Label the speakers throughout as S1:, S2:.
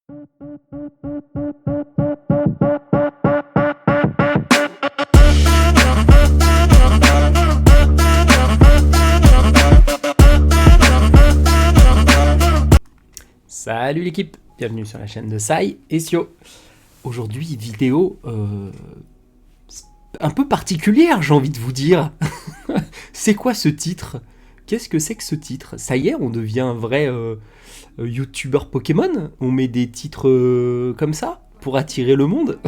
S1: Salut l'équipe, bienvenue sur la chaîne de Sai et Sio. Aujourd'hui, vidéo un peu particulière, j'ai envie de vous dire. C'est quoi ce titre? Qu'est-ce que c'est que ce titre? Ça y est, on devient un vrai youtubeur Pokémon? On met des titres comme ça pour attirer le monde?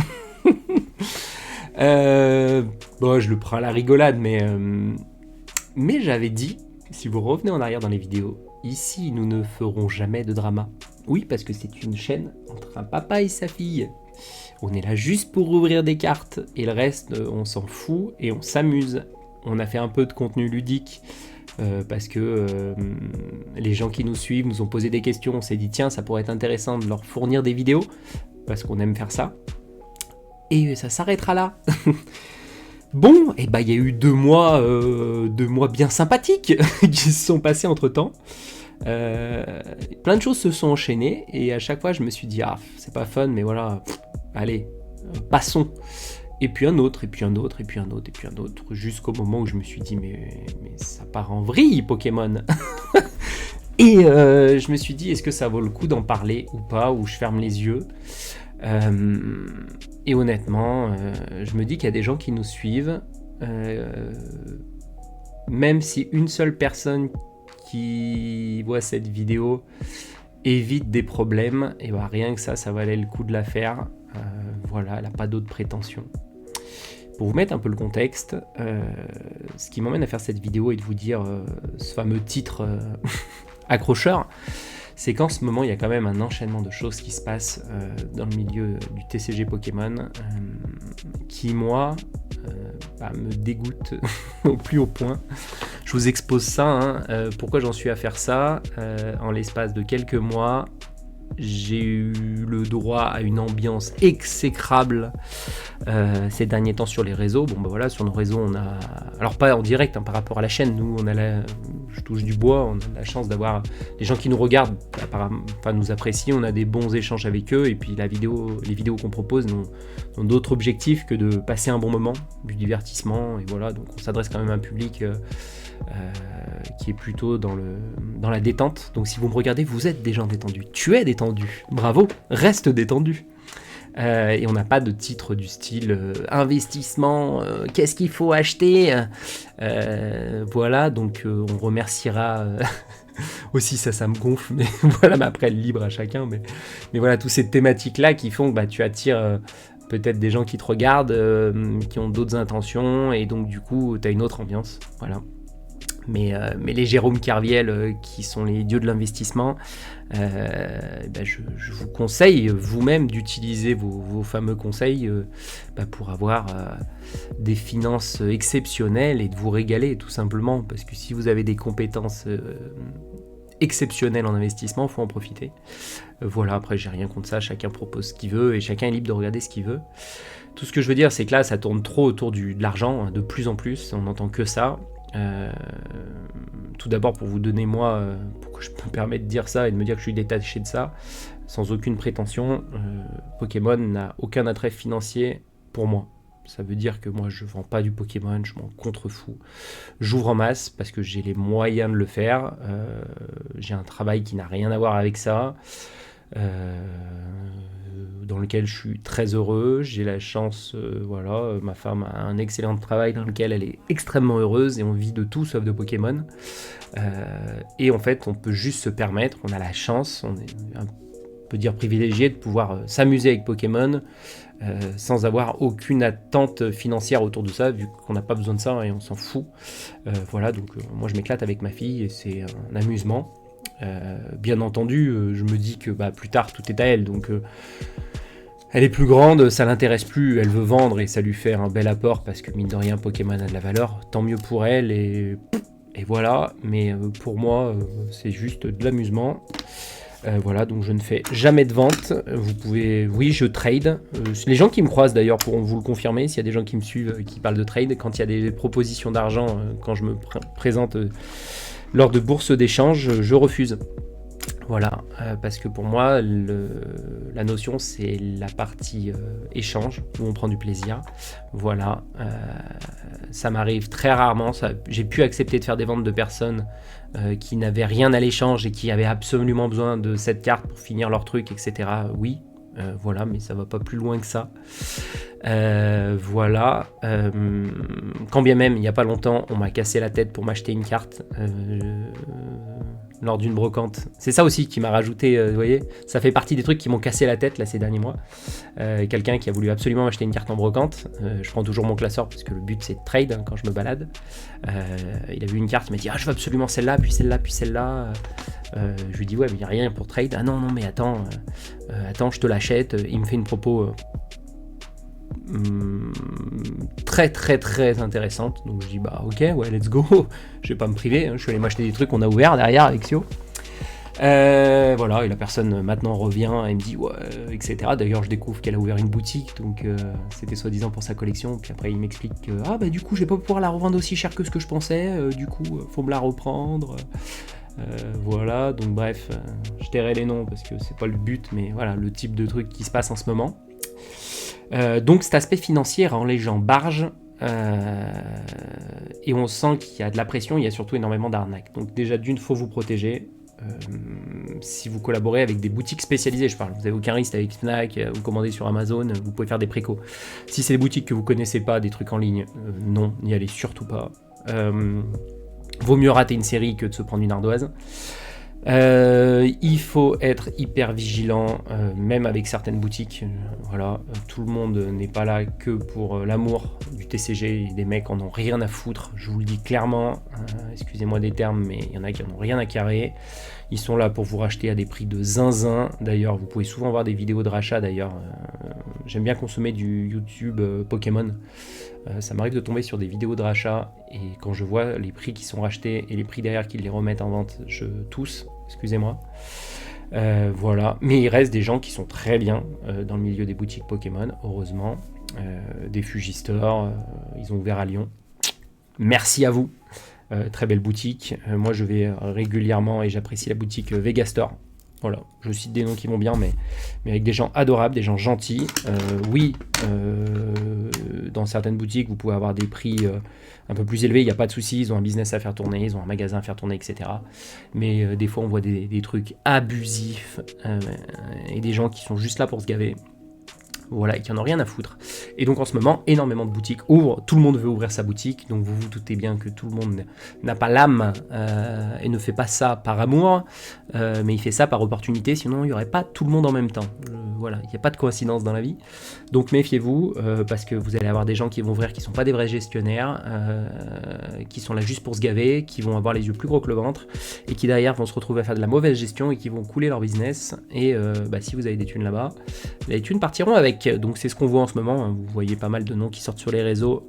S1: Bon, je le prends à la rigolade, mais j'avais dit, si vous revenez en arrière dans les vidéos, ici nous ne ferons jamais de drama. Oui, parce que c'est une chaîne entre un papa et sa fille. On est là juste pour ouvrir des cartes, et le reste, on s'en fout et on s'amuse. On a fait un peu de contenu ludique, parce que les gens qui nous suivent nous ont posé des questions. On s'est dit, tiens, ça pourrait être intéressant de leur fournir des vidéos, parce qu'on aime faire ça. Et ça s'arrêtera là. Bon, et bah il y a eu 2 mois bien sympathiques qui se sont passés entre temps. Plein de choses se sont enchaînées et à chaque fois je me suis dit c'est pas fun, mais voilà, allez, passons. Et puis un autre, et puis un autre, et puis un autre, et puis un autre, jusqu'au moment où je me suis dit mais ça part en vrille Pokémon. Et je me suis dit, est-ce que ça vaut le coup d'en parler ou pas, ou je ferme les yeux. Et honnêtement, je me dis qu'il y a des gens qui nous suivent, même si une seule personne qui voit cette vidéo évite des problèmes, et bah rien que ça valait le coup de la faire. Voilà, elle n'a pas d'autres prétentions. Pour vous mettre un peu le contexte, ce qui m'emmène à faire cette vidéo et de vous dire ce fameux titre accrocheur, c'est qu'en ce moment, il y a quand même un enchaînement de choses qui se passent dans le milieu du TCG Pokémon qui, moi, me dégoûte au plus haut point. Je vous expose ça. Pourquoi j'en suis à faire ça? En l'espace de quelques mois, j'ai eu le droit à une ambiance exécrable ces derniers temps sur les réseaux. Bon, voilà, sur nos réseaux, on a... Alors, pas en direct par rapport à la chaîne. Nous, je touche du bois. On a la chance d'avoir des gens qui nous regardent, nous apprécient. On a des bons échanges avec eux. Et puis, les vidéos qu'on propose n'ont d'autres objectifs que de passer un bon moment, du divertissement. Et voilà, donc on s'adresse quand même à un public... qui est plutôt dans la détente. Donc si vous me regardez, vous êtes des gens détendus. Tu es détendu. Bravo, reste détendu. Et on n'a pas de titre du style investissement, qu'est-ce qu'il faut acheter, voilà, donc on remerciera aussi, ça me gonfle, mais voilà, mais après libre à chacun, mais voilà, toutes ces thématiques là qui font que tu attires peut-être des gens qui te regardent, qui ont d'autres intentions, et donc du coup tu as une autre ambiance, voilà. Mais les Jérôme Kerviel, qui sont les dieux de l'investissement, je vous conseille vous-même d'utiliser vos fameux conseils pour avoir des finances exceptionnelles et de vous régaler tout simplement, parce que si vous avez des compétences exceptionnelles en investissement, il faut en profiter. Voilà, après j'ai rien contre ça, chacun propose ce qu'il veut et chacun est libre de regarder ce qu'il veut. Tout ce que je veux dire, c'est que là ça tourne trop autour de l'argent, de plus en plus, on n'entend que ça. Tout d'abord, pour vous donner pour que je me permette de dire ça et de me dire que je suis détaché de ça, sans aucune prétention, Pokémon n'a aucun attrait financier pour moi. Ça veut dire que moi je vends pas du Pokémon, je m'en contrefous. J'ouvre en masse parce que j'ai les moyens de le faire. J'ai un travail qui n'a rien à voir avec ça. Dans lequel je suis très heureux, j'ai la chance, ma femme a un excellent travail dans lequel elle est extrêmement heureuse et on vit de tout sauf de Pokémon. Et en fait, on peut juste se permettre, on a la chance, on est on peut dire privilégié de pouvoir s'amuser avec Pokémon sans avoir aucune attente financière autour de ça, vu qu'on n'a pas besoin de ça et on s'en fout. Voilà, donc moi je m'éclate avec ma fille et c'est un amusement. Bien entendu, je me dis que plus tard tout est à elle, donc elle est plus grande, ça l'intéresse plus, elle veut vendre et ça lui fait un bel apport parce que mine de rien Pokémon a de la valeur, tant mieux pour elle et voilà, mais pour moi c'est juste de l'amusement. Voilà, donc je ne fais jamais de vente. Vous pouvez, oui, je trade. Les gens qui me croisent d'ailleurs pourront vous le confirmer. S'il y a des gens qui me suivent qui parlent de trade, quand il y a des propositions d'argent, quand je me présente lors de bourses d'échange, je refuse. Voilà, parce que pour moi, la notion, c'est la partie échange, où on prend du plaisir. Voilà, ça m'arrive très rarement. J'ai pu accepter de faire des ventes de personnes qui n'avaient rien à l'échange et qui avaient absolument besoin de cette carte pour finir leur truc, etc. Oui, voilà, mais ça va pas plus loin que ça. Voilà, quand bien même, il n'y a pas longtemps, on m'a cassé la tête pour m'acheter une carte. Lors d'une brocante. C'est ça aussi qui m'a rajouté, vous voyez, ça fait partie des trucs qui m'ont cassé la tête là ces derniers mois. Quelqu'un qui a voulu absolument m'acheter une carte en brocante. Je prends toujours mon classeur parce que le but c'est de trade quand je me balade. Il a vu une carte, il m'a dit je veux absolument celle-là, puis celle-là, puis celle-là. Je lui dis ouais mais il n'y a rien pour trade. Ah non mais attends, je te l'achète. Il me fait une propos très très très intéressante, donc je dis ok ouais let's go, je vais pas me priver, je suis allé m'acheter des trucs qu'on a ouvert derrière avec Sio. Voilà, et la personne maintenant revient et me dit ouais, etc. D'ailleurs je découvre qu'elle a ouvert une boutique, donc c'était soi-disant pour sa collection, puis après il m'explique que du coup je vais pas pouvoir la revendre aussi cher que ce que je pensais, du coup faut me la reprendre. Voilà, donc bref, je tairai les noms parce que c'est pas le but, mais voilà le type de truc qui se passe en ce moment. Donc cet aspect financier rend les gens barges et on sent qu'il y a de la pression, il y a surtout énormément d'arnaques. Donc déjà d'une, faut vous protéger. Si vous collaborez avec des boutiques spécialisées, je parle, vous avez aucun risque avec Fnac, vous commandez sur Amazon, vous pouvez faire des précos. Si c'est des boutiques que vous connaissez pas, des trucs en ligne, non, n'y allez surtout pas. Vaut mieux rater une série que de se prendre une ardoise. Il faut être hyper vigilant, même avec certaines boutiques. Voilà, tout le monde n'est pas là que pour l'amour du TCG. Des mecs en ont rien à foutre, je vous le dis clairement. Excusez-moi des termes, mais il y en a qui en ont rien à carrer. Ils sont là pour vous racheter à des prix de zinzin. D'ailleurs, vous pouvez souvent voir des vidéos de rachat. D'ailleurs, j'aime bien consommer du YouTube Pokémon. Ça m'arrive de tomber sur des vidéos de rachat et quand je vois les prix qui sont rachetés et les prix derrière qu'ils les remettent en vente, je tousse, excusez-moi. Voilà, mais il reste des gens qui sont très bien dans le milieu des boutiques Pokémon, heureusement. Des Fugistore, ils ont ouvert à Lyon. Merci à vous. Très belle boutique. Moi je vais régulièrement et j'apprécie la boutique Vegastore. Voilà, je cite des noms qui vont bien, mais avec des gens adorables, des gens gentils. Oui, dans certaines boutiques, vous pouvez avoir des prix un peu plus élevés, il n'y a pas de souci, ils ont un business à faire tourner, ils ont un magasin à faire tourner, etc. Mais des fois, on voit des trucs abusifs et des gens qui sont juste là pour se gaver. Voilà, et qui n'en ont rien à foutre. Et donc en ce moment, énormément de boutiques ouvrent, tout le monde veut ouvrir sa boutique, donc vous vous doutez bien que tout le monde n'a pas l'âme et ne fait pas ça par amour, mais il fait ça par opportunité, sinon il n'y aurait pas tout le monde en même temps. Voilà, il n'y a pas de coïncidence dans la vie. Donc méfiez-vous, parce que vous allez avoir des gens qui vont ouvrir qui ne sont pas des vrais gestionnaires, qui sont là juste pour se gaver, qui vont avoir les yeux plus gros que le ventre, et qui derrière vont se retrouver à faire de la mauvaise gestion et qui vont couler leur business. Et si vous avez des thunes là-bas, les thunes partiront avec. Donc c'est ce qu'on voit en ce moment, hein. Vous voyez pas mal de noms qui sortent sur les réseaux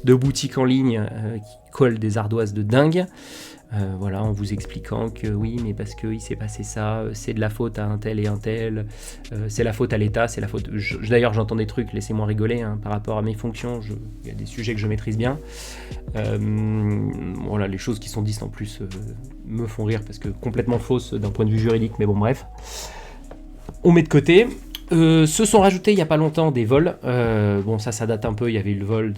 S1: de boutiques en ligne qui collent des ardoises de dingue. Voilà, en vous expliquant que oui, mais parce qu'il s'est passé ça, c'est de la faute à un tel et un tel, c'est la faute à l'État, c'est la faute... D'ailleurs, j'entends des trucs, laissez-moi rigoler, hein, par rapport à mes fonctions, il y a des sujets que je maîtrise bien. Voilà, les choses qui sont dites en plus me font rire, parce que complètement fausses d'un point de vue juridique, mais bon, bref. On met de côté... se sont rajoutés il n'y a pas longtemps des vols. Bon, ça date un peu. Il y avait eu le vol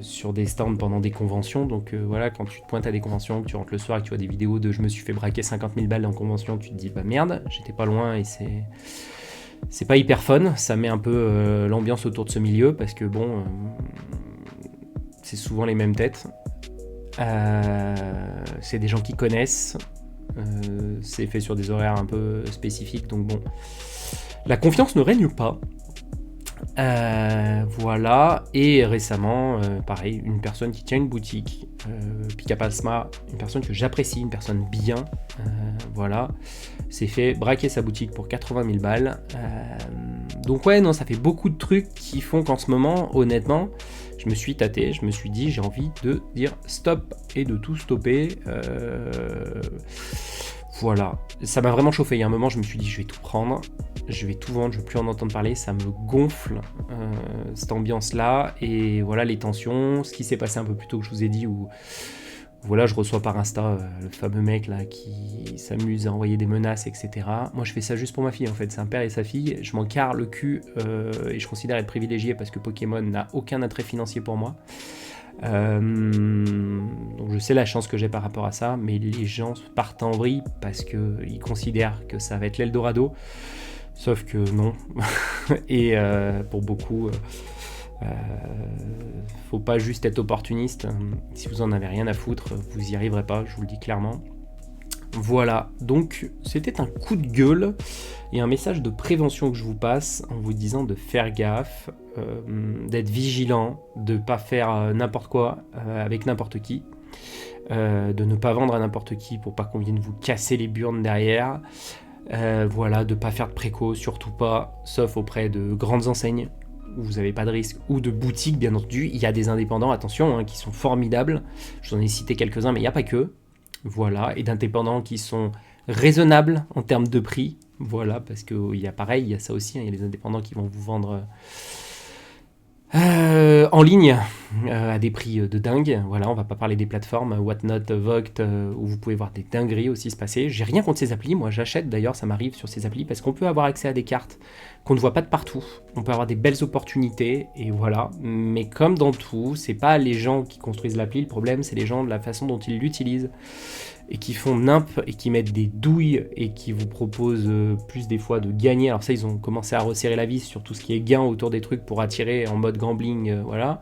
S1: sur des stands pendant des conventions. Donc voilà, quand tu te pointes à des conventions, que tu rentres le soir et que tu vois des vidéos de je me suis fait braquer 50 000 balles en convention, tu te dis bah merde, j'étais pas loin et c'est pas hyper fun. Ça met un peu l'ambiance autour de ce milieu parce que bon, c'est souvent les mêmes têtes. C'est des gens qui connaissent. C'est fait sur des horaires un peu spécifiques. Donc bon. La confiance ne règne pas. Voilà. Et récemment, pareil, une personne qui tient une boutique, Pika Palsma, une personne que j'apprécie, une personne bien, voilà, s'est fait braquer sa boutique pour 80 000 balles. Donc ouais, non, ça fait beaucoup de trucs qui font qu'en ce moment, honnêtement, je me suis tâté, je me suis dit, j'ai envie de dire stop et de tout stopper. Voilà, ça m'a vraiment chauffé. Il y a un moment, je me suis dit, je vais tout prendre, je vais tout vendre, je ne veux plus en entendre parler. Ça me gonfle, cette ambiance-là. Et voilà, les tensions, ce qui s'est passé un peu plus tôt que je vous ai dit, où Voilà, je reçois par Insta le fameux mec là qui s'amuse à envoyer des menaces, etc. Moi, je fais ça juste pour ma fille en fait. C'est un père et sa fille. Je m'en carre le cul et je considère être privilégié parce que Pokémon n'a aucun attrait financier pour moi. Donc je sais la chance que j'ai par rapport à ça, mais les gens partent en vrille parce qu'ils considèrent que ça va être l'Eldorado. Sauf que non. Et pour beaucoup... faut pas juste être opportuniste. Si vous en avez rien à foutre, vous y arriverez pas, je vous le dis clairement. Voilà, donc c'était un coup de gueule et un message de prévention que je vous passe en vous disant de faire gaffe, d'être vigilant, de pas faire n'importe quoi avec n'importe qui, de ne pas vendre à n'importe qui pour pas qu'on vienne vous casser les burnes derrière. Voilà, de pas faire de préco, surtout pas, sauf auprès de grandes enseignes où vous n'avez pas de risque, ou de boutiques, bien entendu. Il y a des indépendants, attention, qui sont formidables. Je vous en ai cité quelques-uns, mais il n'y a pas que. Voilà, et d'indépendants qui sont raisonnables en termes de prix. Voilà, parce qu'il y a pareil, il y a ça aussi, il y a les indépendants qui vont vous vendre en ligne à des prix de dingue. Voilà, on va pas parler des plateformes Whatnot, Vogt, où vous pouvez voir des dingueries aussi se passer. J'ai rien contre ces applis, moi j'achète d'ailleurs, ça m'arrive sur ces applis parce qu'on peut avoir accès à des cartes qu'on ne voit pas de partout. On peut avoir des belles opportunités et voilà. Mais comme dans tout, c'est pas les gens qui construisent l'appli, le problème c'est les gens de la façon dont ils l'utilisent et qui font nimp et qui mettent des douilles et qui vous proposent plus des fois de gagner. Alors ça, ils ont commencé à resserrer la vis sur tout ce qui est gain autour des trucs pour attirer en mode gambling, voilà.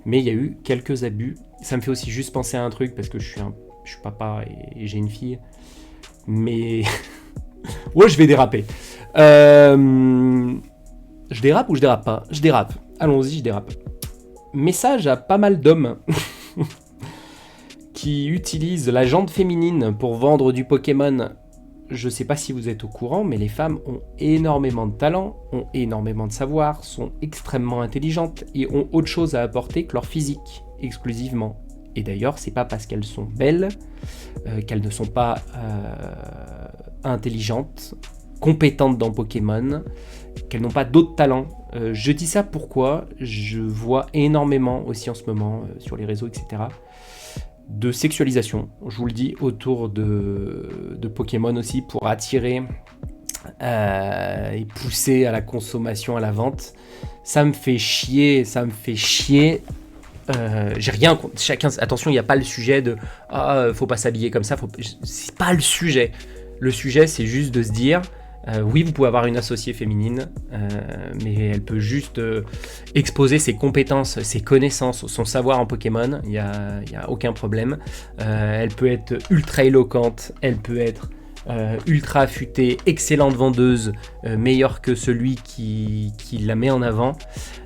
S1: Mais il y a eu quelques abus. Ça me fait aussi juste penser à un truc parce que je suis papa et j'ai une fille. Mais ouais, je vais déraper. Je dérape ou je dérape pas? Je dérape. Allons-y, je dérape. Message à pas mal d'hommes qui utilisent la jante féminine pour vendre du Pokémon. Je sais pas si vous êtes au courant, mais les femmes ont énormément de talent, ont énormément de savoir, sont extrêmement intelligentes et ont autre chose à apporter que leur physique, exclusivement. Et d'ailleurs, c'est pas parce qu'elles sont belles qu'elles ne sont pas intelligentes, compétentes dans Pokémon, qu'elles n'ont pas d'autres talents. Je dis ça pourquoi je vois énormément aussi en ce moment sur les réseaux, etc., de sexualisation, je vous le dis, autour de Pokémon aussi, pour attirer et pousser à la consommation, à la vente. Ça me fait chier. J'ai rien contre chacun. Attention, il n'y a pas le sujet de faut pas s'habiller comme ça. C'est pas le sujet. Le sujet, c'est juste de se dire oui, vous pouvez avoir une associée féminine, mais elle peut juste exposer ses compétences, ses connaissances, son savoir en Pokémon. Il y a aucun problème. Elle peut être ultra éloquente, elle peut être ultra affûtée, excellente vendeuse, meilleure que celui qui la met en avant.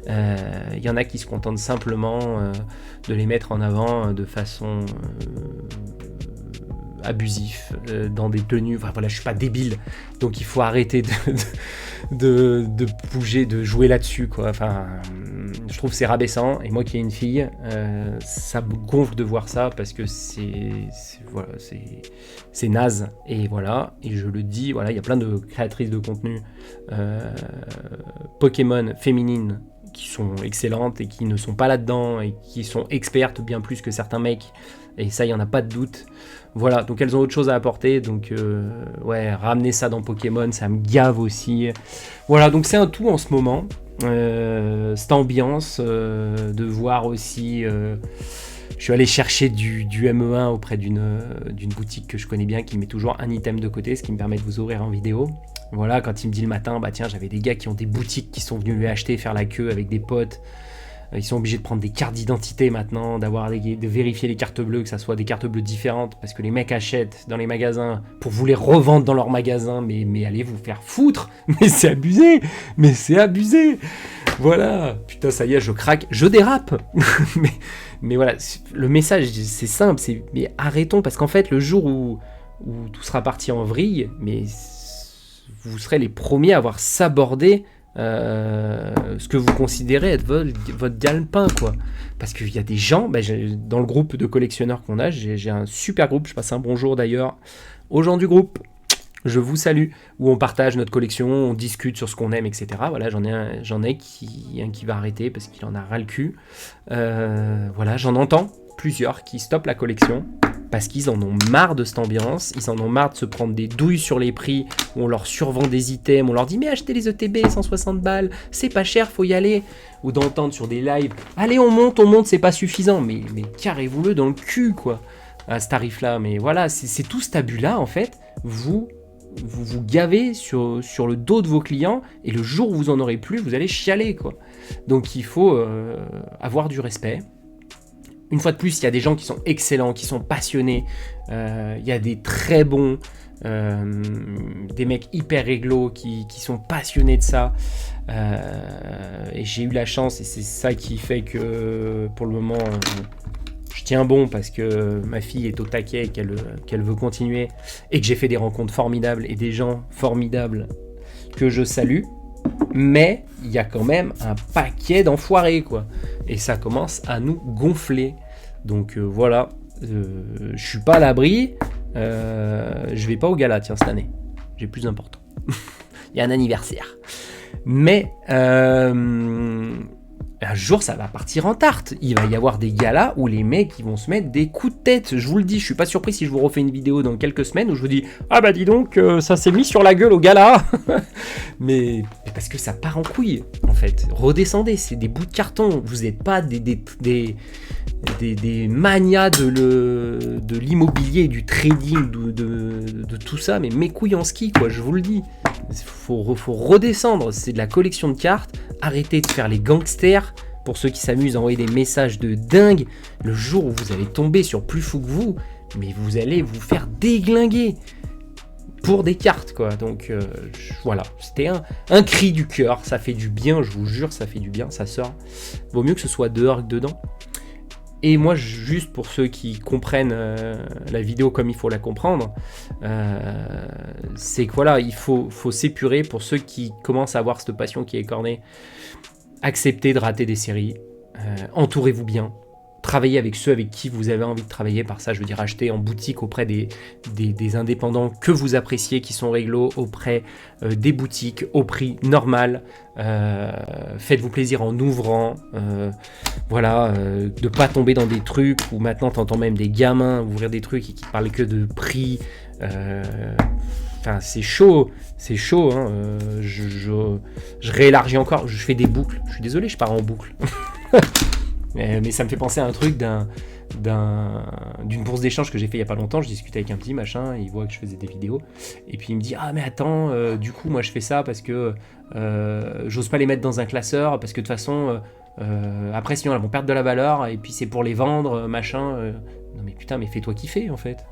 S1: Il y en a qui se contentent simplement de les mettre en avant de façon abusif, dans des tenues. Enfin voilà, je suis pas débile, donc il faut arrêter de bouger, de jouer là-dessus, quoi. Enfin, je trouve que c'est rabaissant, et moi qui ai une fille, ça me gonfle de voir ça parce que c'est naze, et voilà, et je le dis, voilà, il y a plein de créatrices de contenu Pokémon féminines qui sont excellentes et qui ne sont pas là-dedans et qui sont expertes bien plus que certains mecs, et ça, il n'y en a pas de doute. Voilà, donc elles ont autre chose à apporter, donc ouais, ramener ça dans Pokémon, ça me gave aussi. Voilà, donc c'est un tout en ce moment, cette ambiance, de voir aussi... je suis allé chercher du ME1 auprès d'une boutique que je connais bien, qui met toujours un item de côté, ce qui me permet de vous ouvrir en vidéo. Voilà, quand il me dit le matin, bah tiens, j'avais des gars qui ont des boutiques qui sont venus lui acheter, faire la queue avec des potes. Ils sont obligés de prendre des cartes d'identité maintenant, de vérifier les cartes bleues, que ça soit des cartes bleues différentes, parce que les mecs achètent dans les magasins pour vous les revendre dans leurs magasins, mais allez vous faire foutre, mais c'est abusé, voilà, putain, ça y est, je craque, je dérape, mais voilà, le message, c'est simple, mais arrêtons, parce qu'en fait, le jour où tout sera parti en vrille, mais vous serez les premiers à avoir sabordé ce que vous considérez être votre gagne-pain, quoi. Parce qu'il y a des gens, dans le groupe de collectionneurs qu'on a, j'ai un super groupe, je passe un bonjour d'ailleurs aux gens du groupe, je vous salue, où on partage notre collection, on discute sur ce qu'on aime, etc. Voilà, j'en ai un qui va arrêter parce qu'il en a ras le cul. Voilà, j'en entends plusieurs qui stoppent la collection parce qu'ils en ont marre de cette ambiance, ils en ont marre de se prendre des douilles sur les prix, où on leur survend des items, on leur dit mais achetez les ETB 160 balles, c'est pas cher, faut y aller, ou d'entendre sur des lives, allez on monte, c'est pas suffisant, mais carrez-vous-le dans le cul quoi, à ce tarif-là, mais voilà, c'est tout cet abus-là en fait, vous gavez sur le dos de vos clients, et le jour où vous en aurez plus, vous allez chialer quoi. Donc il faut avoir du respect. Une fois de plus, il y a des gens qui sont excellents, qui sont passionnés. Il y a des très bons, des mecs hyper réglo qui sont passionnés de ça. Et j'ai eu la chance, et c'est ça qui fait que pour le moment, je tiens bon parce que ma fille est au taquet et qu'elle veut continuer. Et que j'ai fait des rencontres formidables et des gens formidables que je salue. Mais il y a quand même un paquet d'enfoirés quoi, et ça commence à nous gonfler. Donc voilà, je suis pas à l'abri. Je vais pas au gala tiens cette année, j'ai plus important. Il y a un anniversaire, mais un jour ça va partir en tarte. Il va y avoir des galas où les mecs ils vont se mettre des coups de tête. Je vous le dis, je suis pas surpris si je vous refais une vidéo dans quelques semaines où je vous dis ah bah dis donc ça s'est mis sur la gueule au gala. mais parce que ça part en couille en fait. Redescendez, c'est des bouts de carton. Vous n'êtes pas des manias de l'immobilier, du trading, de tout ça, mais mes couilles en ski quoi, je vous le dis. Faut redescendre, c'est de la collection de cartes. Arrêtez de faire les gangsters. Pour ceux qui s'amusent à envoyer des messages de dingue, le jour où vous allez tomber sur plus fou que vous, mais vous allez vous faire déglinguer pour des cartes quoi. Donc voilà, c'était un cri du cœur, ça fait du bien, je vous jure, ça fait du bien, ça sort. Vaut mieux que ce soit dehors que dedans. Et moi, juste pour ceux qui comprennent la vidéo comme il faut la comprendre, c'est que voilà, il faut s'épurer. Pour ceux qui commencent à avoir cette passion qui est cornée, acceptez de rater des séries, entourez-vous bien, travaillez avec ceux avec qui vous avez envie de travailler. Par ça, je veux dire acheter en boutique auprès des indépendants que vous appréciez, qui sont réglo, auprès des boutiques au prix normal. Faites-vous plaisir en ouvrant, voilà, de pas tomber dans des trucs où maintenant t'entends même des gamins ouvrir des trucs et qui parlent que de prix. Enfin, c'est chaud hein. Je réélargis encore, je fais des boucles. Je suis désolé, je pars en boucle. Mais ça me fait penser à un truc d'une bourse d'échange que j'ai fait il y a pas longtemps. Je discutais avec un petit machin, il voit que je faisais des vidéos, et puis il me dit ah mais attends, du coup moi je fais ça parce que j'ose pas les mettre dans un classeur parce que de toute façon après sinon elles vont perdre de la valeur et puis c'est pour les vendre machin. Non mais putain, mais fais-toi kiffer en fait.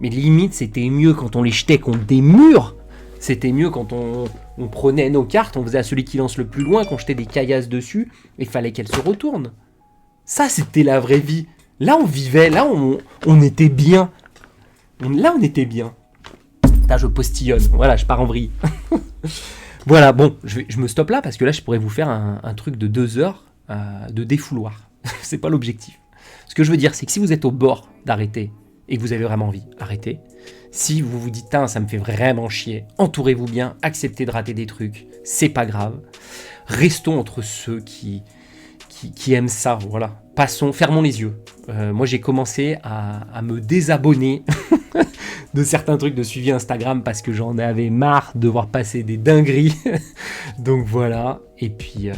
S1: Mais limite c'était mieux quand on les jetait contre des murs. C'était mieux quand on prenait nos cartes, on faisait à celui qui lance le plus loin, qu'on jetait des caillasses dessus, et il fallait qu'elles se retournent. Ça, c'était la vraie vie. Là, on vivait, là, on était bien. Là, on était bien. Là, je postillonne. Voilà, je pars en vrille. Voilà, bon, je me stoppe là, parce que là, je pourrais vous faire un truc de 2 heures de défouloir. C'est pas l'objectif. Ce que je veux dire, c'est que si vous êtes au bord d'arrêter, et que vous avez vraiment envie, arrêtez. Si vous vous dites, ça me fait vraiment chier, entourez-vous bien, acceptez de rater des trucs, c'est pas grave. Restons entre ceux qui aiment ça, voilà. Passons, fermons les yeux. Moi, j'ai commencé à me désabonner de certains trucs de suivi Instagram parce que j'en avais marre de voir passer des dingueries. Donc voilà, et puis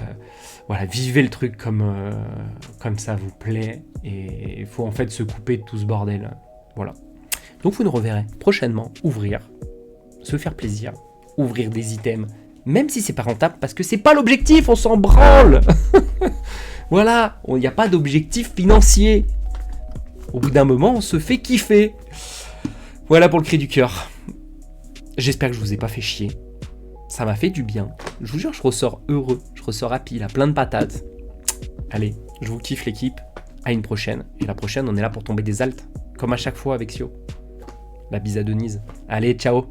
S1: voilà, vivez le truc comme ça vous plaît, et il faut en fait se couper de tout ce bordel. Voilà. Donc vous nous reverrez prochainement ouvrir, se faire plaisir, ouvrir des items, même si c'est pas rentable, parce que c'est pas l'objectif, on s'en branle. Voilà, il n'y a pas d'objectif financier. Au bout d'un moment, on se fait kiffer. Voilà pour le cri du cœur. J'espère que je vous ai pas fait chier. Ça m'a fait du bien. Je vous jure, je ressors heureux, je ressors happy, là, plein de patates. Allez, je vous kiffe l'équipe. À une prochaine. Et la prochaine, on est là pour tomber des altes. Comme à chaque fois avec Sio. La bise à Denise. Allez, ciao.